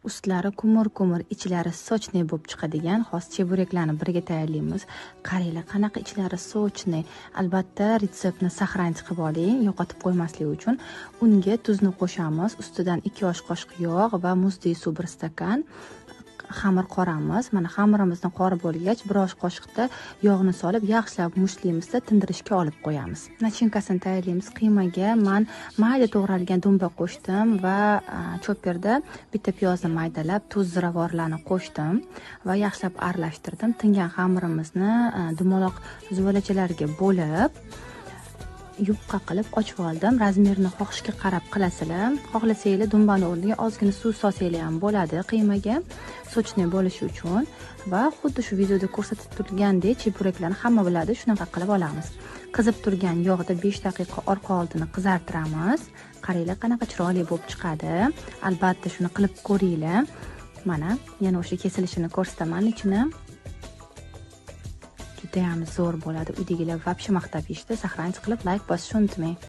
ustlari ko'mir, ichlari sochniy bo'lib chiqadigan xos chebureklarni birga tayyorlaymiz. Qaranglar, qanaqa ichlari sochniy. Albatta, retseptni saqlanib qilib oling, yo'qotib qo'ymaslik uchun. Unga tuzni qo'shamiz, ustidan 2 osh qoshiq yog' va muzli suv 1 stakan. Xamir qoramiz. Mana xamirimizni qorib bo'lgach, 1 osh qoshiqda yog'ni solib, yaxshilab mushtaymizda tindirishga olib qo'yamiz. Nachinkasini tayyorlaymiz. Qiymaga men mayda to'g'ralgan dumba qo'shdim va choperda bitta piyozni maydalab, tuz, ziravorlarni qo'shdim va yaxshilab aralashtirdim. Tingan xamirimizni dumaloq zuvolachalarga bo'lib, yupqa qilib ochib oldim. Razmerini xohishga qarab qilasizlar. Xohlasanglar dumbani o'rniga ozgina suv solsanglar ham bo'ladi qiymaga sochniy bo'lishi uchun va xuddi shu videoda ko'rsatib turgandek cheburaklarni hamma biladi, shunaqa qilib olamiz. Qizib turgan yog'da 5 daqiqa orqa oldini qizartiramiz. Qaranglar, qanaqa chiroyli bo'lib chiqadi. Albatta shuni qilib ko'ringlar. Mana yana o'sha kesilishini ko'rsataman ichini. Judayam zo'r bo'ladi. Uydagilar vobshe maqtab yeyishdi. Saqlanib qilib like bosishni unutmang.